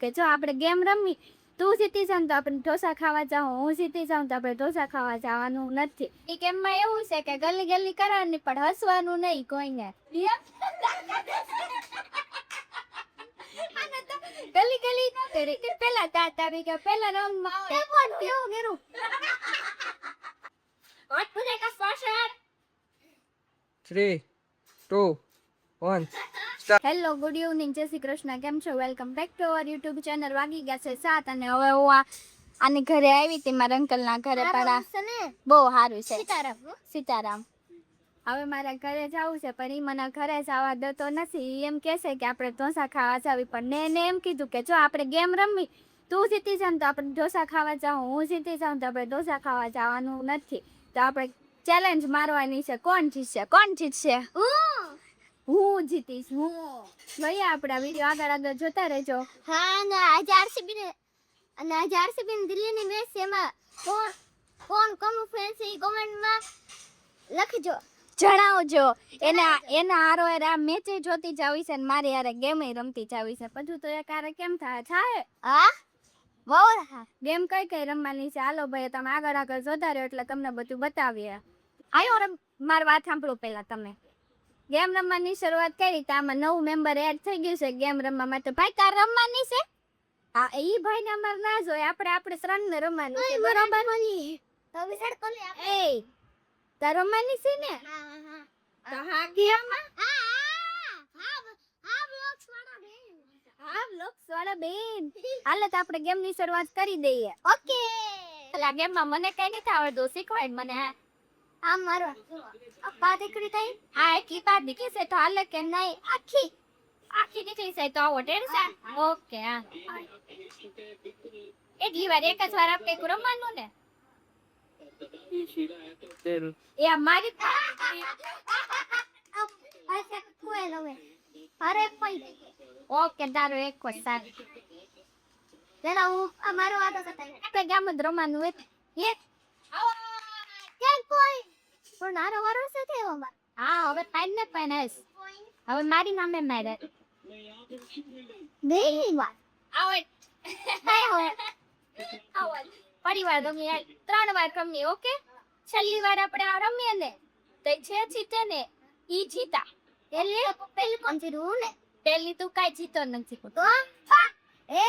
કે જો આપણે ગેમ રમી, તું જીતી જાવ તો આપણે ઢોસા ખાવા જાવ, હું જીતી જાઉં તો આપણે ઢોસા ખાવા જવાનું નથી. એ ગેમમાં એવું છે કે ગલી ગલી કરવાની પણ હસવાનું નહીં કોઈને. ગલી ગલી ન કરી કે પેલા તારી કે પેલા રાઉન્ડમાં કેવું ગેરું વોટ પુરે કા સ્પોન્સર 3 2 1 હેલો ગુડ ઇવનિંગ, જય શ્રી કૃષ્ણ. કેમ છો? Welcome back to our YouTube channel. વાગી ગયા છે 7 અને હવે હું આની ઘરે આવી હતી, મારા અંકલના ઘરે. પડા બહુ સારું છે. સીતારામ. હવે મારા ઘરે જવું છે પણ એ મને ઘરે જવા દેતો નથી. એમ કહેશે કે આપણે ઢોસા ખાવા જાવી, પણ મેં એને એમ કીધું કે જો આપણે ગેમ રમી, તું જીતી જાવ તો આપણે ઢોસા ખાવા જાવ, હું જીતી જાઉં તો આપણે ઢોસા ખાવા જવાનું નથી. તો આપણે ચેલેન્જ મારવાની છે. કોણ જીતશે? કોણ જીતશે? હું જીતીશ. હું જોઈએ. આપણા વિડીયો આગળ જોતા રહેજો. હા, ને આજે આરસીબી ને અને આજે આરસીબી ને દિલ્હીની મેચ છે. એમાં કોણ કોનું ફેન છે એ કોમેન્ટમાં લખજો, જણાવજો. એના હારો આ મેચે જોતી જાવી છે ને મારી હારે ગેમે રમતી જાવી છે. બધું તો એક હારે કેમ થાય? હા બહુ હા. ગેમ કઈ રમવાની છે? હાલો ભાઈ, તમે આગળ જોતા રહ્યો એટલે તમને બધું બતાવીએ. આયો મારી વાત સાંભળો પહેલા. તમે ગેમ રમવાની શરૂઆત કરી તો આમાં નવું મેમ્બર એડ થઈ ગયું છે ગેમ રમવા માટે. ભાઈ તાર રમવાની છે? હા, ઈ ભાઈ ને અમાર ના જોઈએ. આપણે ત્રણ ને રમવાનું છે, બરોબર? તો વિચાર કોને એ તાર રમવાની છે ને? હા તો હા ગેમ બ્લોક્સ વાળા બેન. હાલો તો આપણે ગેમ ની શરૂઆત કરી દઈએ. ઓકે. પેલા ગેમ માં મને કઈ નથી આવડતું, શીખવાડ મને. આમ મારો પા દીકરી થઈ. હા, એટલી બાર દીકરી છે તો હાલે કે નહીં? આખી દીકરી છે તો આવો ટેન્શન. ઓકે. હા, એટલી વાર એક જ વાર આપણે રમવાનું ને. એ મારી અરે કોઈ ઓકે, તારો એક જ સારું. તેના હું અમારો વાતો કરતા આપણે ગામ જ રમવાનું હોય. એક કેમ કોઈ પણ નારો વારો છે થયો અમાર. હા, હવે ફાઈન ને ફાઈન હવે મારી નામે મારે નહીં વાત આવડ પરિવાર રમીએ 3 વાર રમીએ. ઓકે, છેલ્લી વાર આપણે આ રમીએ ને તો જે જીતે ને ઈ જીતા. પેલી કોણ જીરું ને પેલી તું કાઈ જીતો નથી. તો એ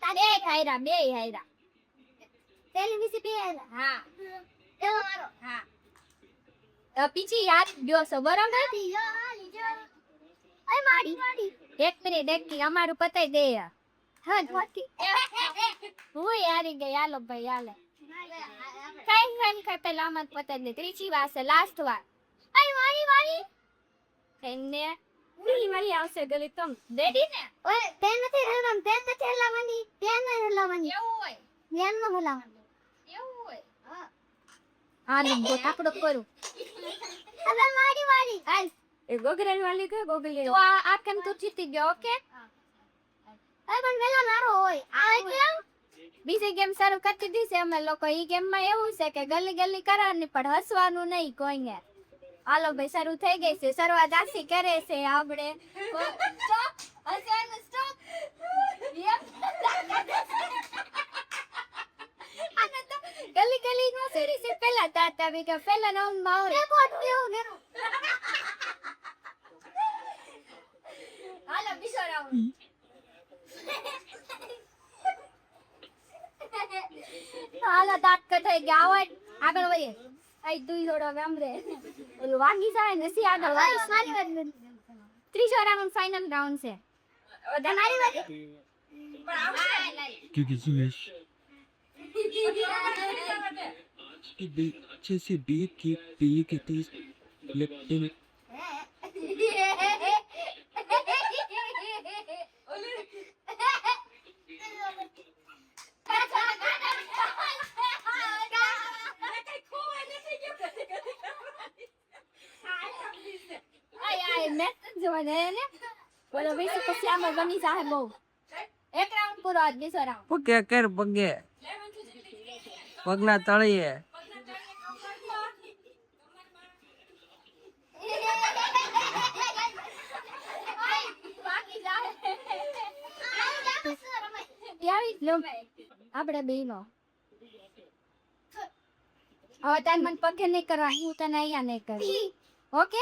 તારે એક હાયરા, બે હાયરા. પેલી વિશે બે હા, એવો મારો હા. બીજી યાર ગયો છો, બરાબર? અય માડી એક મિનિટ, એક અમારું પતાઈ દે. હા જોતી હું હારી ગઈ. હાલો ભાઈ, હાલે કઈ પેલા અમાર પતાઈ દે. ત્રીજી વાર છે, લાસ્ટ વાર. અય માડી એને ની મારી આવશે ગલી તમ રેડી ને? ઓય તેન નથી રલમ, તેન નથી હલાવવાની, તેન નથી હલાવવાની. એવું હોય? તેન ન હલાવવાની. એવું હોય? હા હા ને ગોટાકડો કરું. હવે માડી હાલ એ ગોગરેલ વાલી કે ગોગલી. તો આ કેમ તું જીતી ગયો? ઓકે. અય પણ વેલા મારો હોય. આ કેમ બીજી ગેમ શરૂ કરી દીધી છે અમે લોકો. ઈ ગેમ માં એવું છે કે ગલી ગલી કરવાની પણ હસવાનું નહીં કોઈને. હાલો ભાઈ, શરૂ થઈ ગઈ છે. શરૂઆત આસી કરે છે આપણે. સ્ટોપ, હસવાનું સ્ટોપ. આને તો ગલી ગલી નો શરૂ છે. પેલા તાતા વી કે પેલા રાઉન્ડ માં આવડે. હાલો બીજો રાઉન્ડ. હાલો દાંત કટાઈ ગયા. આગળ વધીએ. આઈ તું થોડો ગામરે ઓલું વાગી જાય ને સી આગળ વાગી. મારી વાત ત્રીજો રાઉન્ડ ફાઇનલ રાઉન્ડ છે. તમારી વાત क्योंकि सुरेश अच्छे से बीत की पी के तेज लेफ्ट में બોલો ભાઈ, પછી આમાં બની જાય બહુ. એક રાઉન્ડ પૂરો, આજ બીજો રાઉન્ડ. પગે કર પગે પગના તળિયે બાકી જાય ગોતી આવી લો આપણે બેનો હવે તાર મને પગે નહીં કરવા હું તને અહીંયા નહીં કરું ઓકે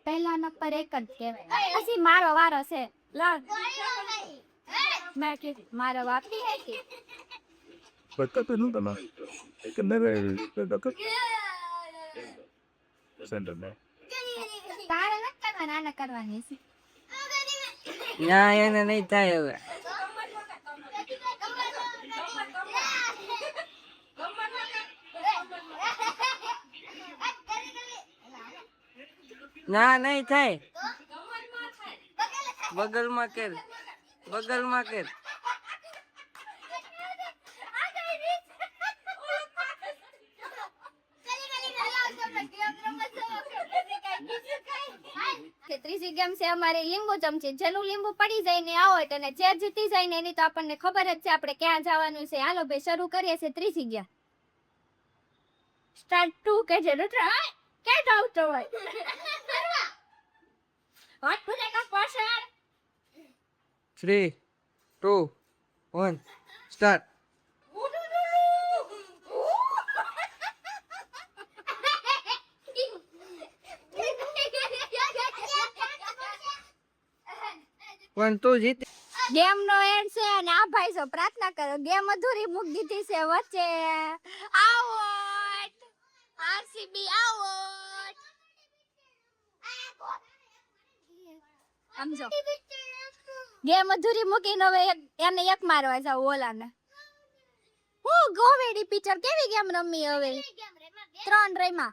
પહેલા નંબર એક જ કહેવાય પછી મારો વારો છે લાવ મેં કીધું મારો વાપરી હે કે Baka tanong ka na. Kenapa? Baka. Sender na. તારે નથી કરવાના આને કરવાની છે ના એને નહીં થાય હવે ના નહીં થાય બગલમાં કર બગલમાં કર કે ત્રીજી ગેમ છે અમારે લીંબુ ચમચી જેનું લીંબુ પડી જાય ને આવો અને જે જીતી જાય ને એની તો આપણને ખબર જ છે આપણે ક્યાં જવાનું છે હાલો ભાઈ શરૂ કરીએ છે ત્રીજી ગેમ સ્ટાર્ટ 2 કે જે રૂટ્રા કે જાવ તો હોય હોટ ફૂલેગા પાછળ 3 2 1 સ્ટાર્ટ પણ તું જીત ગેમ નો એન્ડ છે અને આ ભાઈ જો પ્રાર્થના કરો ગેમ અધૂરી મૂકી દીધી છે વચ્ચે આઉટ આરસીબી આઉટ સમજો ગેમ અધૂરી મૂકીને હવે એને એક મારવા જાવ ઓલાને હું કોમેડી પિક્ચર કેવી ગેમ રમી હવે 3 રમ્યા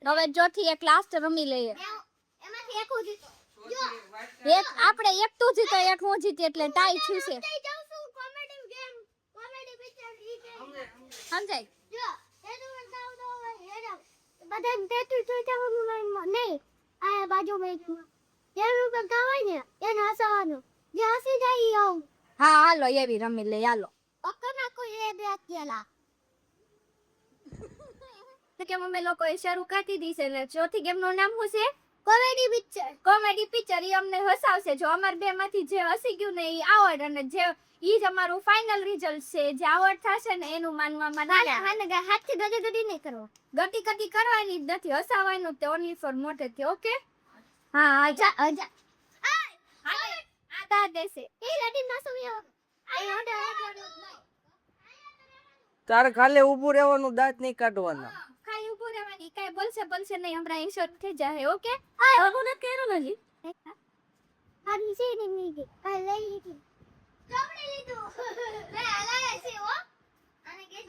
હવે ચોથી એક લાસ્ટ રમી લઈએ એમાંથી એક ઉજી જો એક આપણે એક તું જીતો એક હું જીતી એટલે ટાઈ થયું છે થઈ જાઉં છું કોમેડી ગેમ કોમેડી પિક્ચર ઈ કે સમજાય જો એનું નામ તો હેરા બધા તેતું જોઈતા નહીં આ બાજુમાં એક એનું પર ગાવાય ને એને હસાવાનું જે હસી જાય ઈ આવું હા હાલો એવી રમી લે હાલો અકના કોઈ એ બે કેલા તો કે અમે લોકોએ શરૂ કરી દીધી છે ને ચોથી ગેમ નું નામ શું છે કોમેડી પિક્ચર ઈ અમને હસાવશે જો અમાર બે માંથી જે હસી ગયું ને ઈ આવડ અને જે ઈ જ અમારું ફાઇનલ રિઝલ્ટ છે જે આવડ થશે ને એનું માનવામાં ના હાને હાથથી ગડી ગડી નહીં કરો ગતિ ગતિ કરવાની જ નથી હસાવવાનું તે ઓનલી ફોર મોટેથી ઓકે હા અજા અજા આ તા દેશે એ લડી ના સુયો આ ઓડે તારે ખાલી ઊભું રહેવાનું દાંત નહીં કાઢવાના ખાલી ઉભો રહેવાની કાઈ બોલશે નહીં હમણાં ઇન્શોર્ટ થઈ જાય ઓકે આ હું ન કેરો નથી આની છે ને મીગી આ લઈ લીધી ચોપડી લીધું મે હલાય છે હો આને કે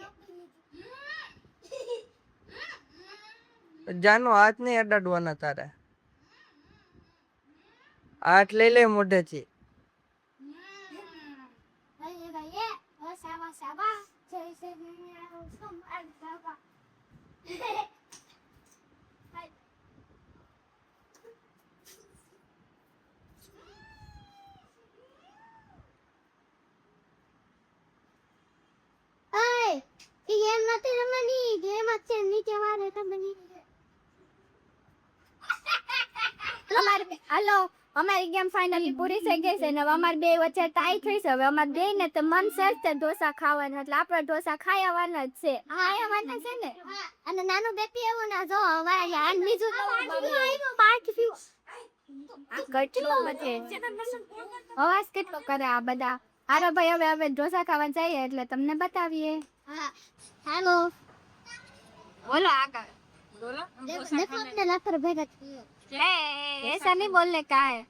જાનો હાથ નહીં અડાડવાના તારે હાથ લઈ લે મોઢેથી ભાઈ ભાઈ ઓ સાવા સાવા જય સે મેરા સુમ અલ સાવા Ê, cái game nó tên nó đi, game mà tiền đi chơi ba rồi tao mình đi. હાલો અમારી ગેમ ફાઇનલી પૂરી થઈ ગઈ છે ને હવે અમારી બે વચ્ચે ટાઈ થઈ છે હવે અમારે બે ને તો મન છે જ ઢોસા ખાવાના એટલે આપણે ઢોસા ખાઈ આવવાના જ છે હા આવવાના છે ને અને નાનું બેબી એવું ના જો હવે યાર બીજું પાર્ટ ફ્યુ આ કેટલો બધે અવાજ કેટલો કરે આ બધા હારો ભાઈ હવે ઢોસા ખાવા જઈએ એટલે તમને બતાવીએ હા હેલો બોલો આગળ બોલો देखो अपने लाकर भेजा ऐसा नहीं बोलने का है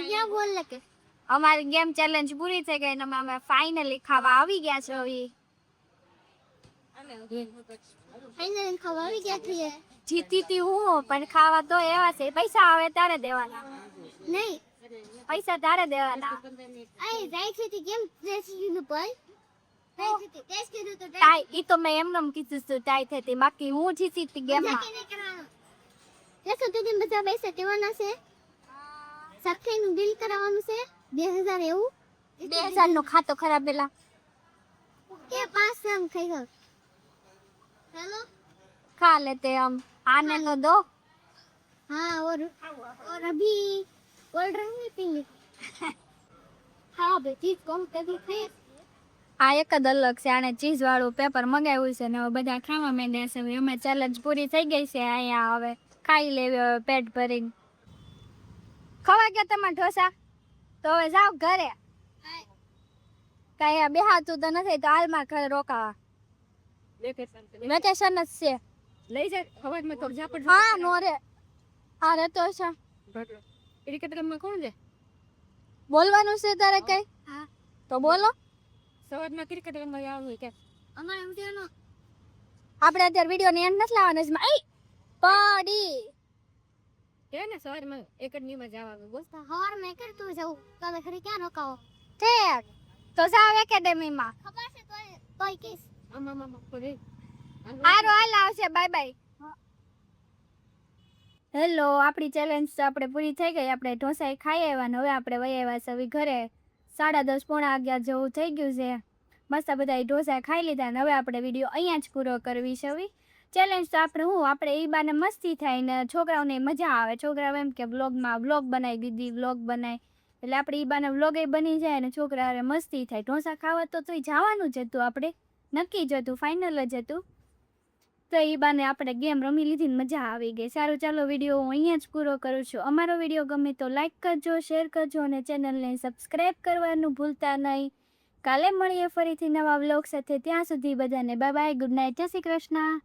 क्या बोल के અમારી ગેમ ચેલેન્જ પૂરી થઈ ગઈ ને અમે ફાઇનલી ખાવા આવી ગયા છે હવે फाइनल खवा भी क्या थी જીતી તી હું પણ ખાવા તો એવા છે પૈસા આવે તારે દેવાના नहीं પૈસા તારે દેવાના आई राइट थी गेम जैसे यू भाई राइट थी टेस्ट के तो ટાઈ ઈ તો મેં એમનેમ કીધું હતું ટાઈ થઈ હતી બાકી હું જીતી હતી ગેમમાં जैसे तो दिन बचा पैसे देवाना છે સાથે નું બિલ કરાવવાનું છે 2000 એવું 2000 નો ખાતો ખરાબ પેલા કે 5 સમ ખાઈ ગયો હેલો खा लेते हम आने लो दो हाँ और अभी कोल्ड ड्रिंक नहीं पीनी हाँ बेटी कम कभी फिर આ એક જ અલગ છે આને ચીઝ વાળું પેપર મગાવ્યું છે ને હવે બધા ખાવા માંડ્યા છે હવે અમે ચેલેન્જ પૂરી થઈ ગઈ છે અહીંયા હવે ખાઈ લેવી હવે પેટ ભરીને ખવાઈ ગયા તમારા ઢોસા તો હવે જાઓ ઘરે કાંઈ આ બેહાતું તો નથી તો હાલમાં ઘરે રોકાવા વેકેશન જ છે લઈ જાય હવાજમાં તો ઝાપડ હા નો રે હા રે તો છે ક્રિકેટ રમવા કોણ છે બોલવાનું છે તારે કઈ હા તો બોલો સવારમાં ક્રિકેટ રમવા આવવું કે અમારે એમ થયું આપણે અત્યારે વિડીયો ની એન્ડ નથી લાવવાનો છે આઈ પડી કે ને સવારમાં એકેડમીમાં જવાનું બોલ હવાર મેં કરતું જાઉં તમે ખરી ક્યાં રોકાવો ઠીક તો જાવ એકેડેમીમાં ખબર છે તોય કહીશ આમાં કોઈ હારો હાલ આવશે બાય બાય હેલો આપણી ચેલેન્જ તો આપણે પૂરી થઈ ગઈ આપણે ઢોસા ખાઈ આવ્યા ને હવે આપણે વહી આવ્યા છે હવે ઘરે 10:30 પોણા 11 જેવું થઈ ગયું છે મસ્ત બધા ઢોસા ખાઈ લીધા ને હવે આપણે વિડીયો અહીંયા જ પૂરો કરવી છે હવે ચેલેન્જ તો આપણે એ બાને મસ્તી થાય ને છોકરાઓને મજા આવે છોકરાઓ એમ કે વ્લોગમાં વ્લોગ બનાવી દીધી વ્લોગ બનાવી એટલે આપણે એ બાને વ્લોગ બની જાય ને છોકરાઓને મસ્તી થાય ઢોસા ખાવા તો જવાનું જ હતું આપણે નક્કી જ હતું ફાઇનલ જ હતું તો એ બાને આપણે ગેમ રમી લીધી ને મજા આવી ગઈ સારું ચાલો વિડીયો હું અહીંયા જ પૂરો કરું છું અમારો વિડીયો ગમે તો લાઈક કરજો શેર કરજો અને ચેનલને સબસ્ક્રાઈબ કરવાનું ભૂલતા નહીં કાલે મળીએ ફરીથી નવા વ્લોગ સાથે ત્યાં સુધી બધાને બાય બાય ગુડ નાઇટ જય શ્રી કૃષ્ણ